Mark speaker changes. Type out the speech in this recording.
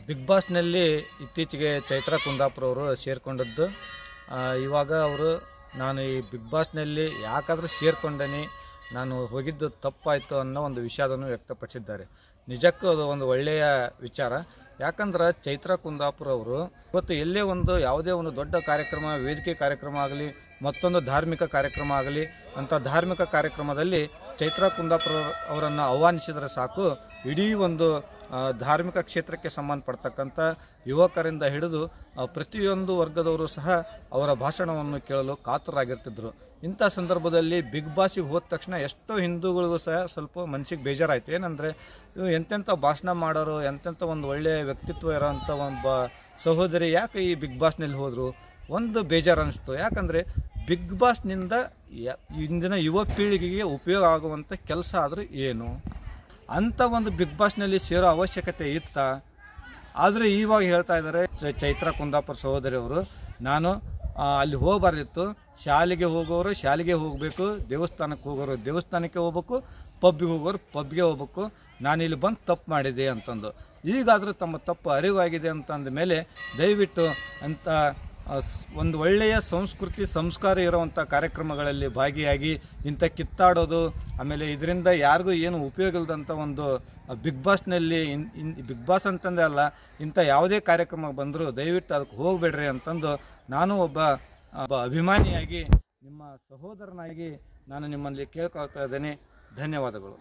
Speaker 1: Big ಬಾಸ್ನಲ್ಲಿ ಇತ್ತೀಚೆಗೆ ಚೈತ್ರಾ ಕುಂದಾಪುರ ಅವರು ಸೇರಿಕೊಂಡದ್ದು. ಇವಾಗ ಅವರು ನಾನು ಈ ಬಿಗ್ ಬಾಸ್ನಲ್ಲಿ ಯಾಕಾದರೂ ಸೇರಿಕೊಂಡೇನೆ, ನಾನು ಹೋಗಿದ್ದು ತಪ್ಪಾಯಿತು ಅನ್ನೋ ಒಂದು ವಿಷಯವನ್ನು ವ್ಯಕ್ತಪಡಿಸಿದ್ದಾರೆ. ನಿಜಕ್ಕೂ ಅದು ಒಂದು ಒಳ್ಳೆಯ ವಿಚಾರ. ಯಾಕಂದ್ರೆ ಚೈತ್ರಾ ಕುಂದಾಪುರ ಅವರು ಇವತ್ತು ಎಲ್ಲೇ ಯಾವುದೇ ಒಂದು ದೊಡ್ಡ ಕಾರ್ಯಕ್ರಮ, ವೇದಿಕೆ ಕಾರ್ಯಕ್ರಮ ಆಗಲಿ, ಮತ್ತೊಂದು ಧಾರ್ಮಿಕ ಕಾರ್ಯಕ್ರಮ ಆಗಲಿ, ಅಂಥ ಧಾರ್ಮಿಕ ಕಾರ್ಯಕ್ರಮದಲ್ಲಿ ಚೈತ್ರಾ ಕುಂದಾಪುರ ಅವರನ್ನು ಆಹ್ವಾನಿಸಿದರೆ ಸಾಕು, ಇಡೀ ಒಂದು ಧಾರ್ಮಿಕ ಕ್ಷೇತ್ರಕ್ಕೆ ಸಂಬಂಧಪಡ್ತಕ್ಕಂಥ ಯುವಕರಿಂದ ಹಿಡಿದು ಪ್ರತಿಯೊಂದು ವರ್ಗದವರು ಸಹ ಅವರ ಭಾಷಣವನ್ನು ಕೇಳಲು ಕಾತರಾಗಿರ್ತಿದ್ರು. ಇಂಥ ಸಂದರ್ಭದಲ್ಲಿ ಬಿಗ್ ಬಾಸಿಗೆ ಹೋದ ತಕ್ಷಣ ಎಷ್ಟೋ ಹಿಂದೂಗಳಿಗೂ ಸಹ ಸ್ವಲ್ಪ ಮನಸ್ಸಿಗೆ ಬೇಜಾರಾಯಿತು. ಏನಂದರೆ ಎಂತೆಂಥ ಭಾಷಣ ಮಾಡೋರು, ಎಂತೆಂಥ ಒಂದು ಒಳ್ಳೆಯ ವ್ಯಕ್ತಿತ್ವ ಇರೋಂಥ ಒಬ್ಬ ಸಹೋದರಿ ಯಾಕೆ ಈ ಬಿಗ್ ಬಾಸ್ನಲ್ಲಿ ಹೋದರು, ಒಂದು ಬೇಜಾರು ಅನ್ನಿಸ್ತು. ಯಾಕಂದರೆ ಬಿಗ್ ಬಾಸ್ನಿಂದ ಇಂದಿನ ಯುವ ಪೀಳಿಗೆಗೆ ಉಪಯೋಗ ಆಗುವಂಥ ಕೆಲಸ ಆದರೆ ಏನು, ಅಂಥ ಒಂದು ಬಿಗ್ ಬಾಸ್ನಲ್ಲಿ ಸೇರೋ ಅವಶ್ಯಕತೆ ಇತ್ತ. ಆದರೆ ಇವಾಗ ಹೇಳ್ತಾ ಇದ್ದಾರೆ ಚೈತ್ರಾ ಕುಂದಾಪುರ ಸಹೋದರಿಯವರು, ನಾನು ಅಲ್ಲಿ ಹೋಗಬಾರ್ದಿತ್ತು, ಶಾಲೆಗೆ ಹೋಗೋರು ಶಾಲೆಗೆ ಹೋಗಬೇಕು, ದೇವಸ್ಥಾನಕ್ಕೆ ಹೋಗೋರು ದೇವಸ್ಥಾನಕ್ಕೆ ಹೋಗ್ಬೇಕು, ಪಬ್ಬಿಗೆ ಹೋಗೋರು ಪಬ್ಗೆ ಹೋಗ್ಬೇಕು, ನಾನು ಇಲ್ಲಿ ಬಂದು ತಪ್ಪು ಮಾಡಿದೆ ಅಂತಂದು. ಈಗಾದರೂ ತಮ್ಮ ತಪ್ಪು ಅರಿವಾಗಿದೆ ಅಂತಂದ ಮೇಲೆ ದಯವಿಟ್ಟು ಅಂತ ಒಂದು ಒಳ್ಳೆಯ ಸಂಸ್ಕೃತಿ ಸಂಸ್ಕಾರ ಇರುವಂಥ ಕಾರ್ಯಕ್ರಮಗಳಲ್ಲಿ ಭಾಗಿಯಾಗಿ ಇಂಥ ಕಿತ್ತಾಡೋದು, ಆಮೇಲೆ ಇದರಿಂದ ಯಾರಿಗೂ ಏನು ಉಪಯೋಗ ಇಲ್ಲದಂಥ ಒಂದು ಬಿಗ್ ಬಾಸ್ನಲ್ಲಿ ಬಿಗ್ ಬಾಸ್ ಅಂತಂದೇ ಅಲ್ಲ, ಇಂಥ ಯಾವುದೇ ಕಾರ್ಯಕ್ರಮ ಬಂದರೂ ದಯವಿಟ್ಟು ಅದಕ್ಕೆ ಹೋಗಬೇಡ್ರಿ ಅಂತಂದು ನಾನು ಒಬ್ಬ ಅಭಿಮಾನಿಯಾಗಿ, ನಿಮ್ಮ ಸಹೋದರನಾಗಿ ನಾನು ನಿಮ್ಮಲ್ಲಿ ಕೇಳ್ಕೊಳ್ತಾ ಇದ್ದೇನೆ. ಧನ್ಯವಾದಗಳು.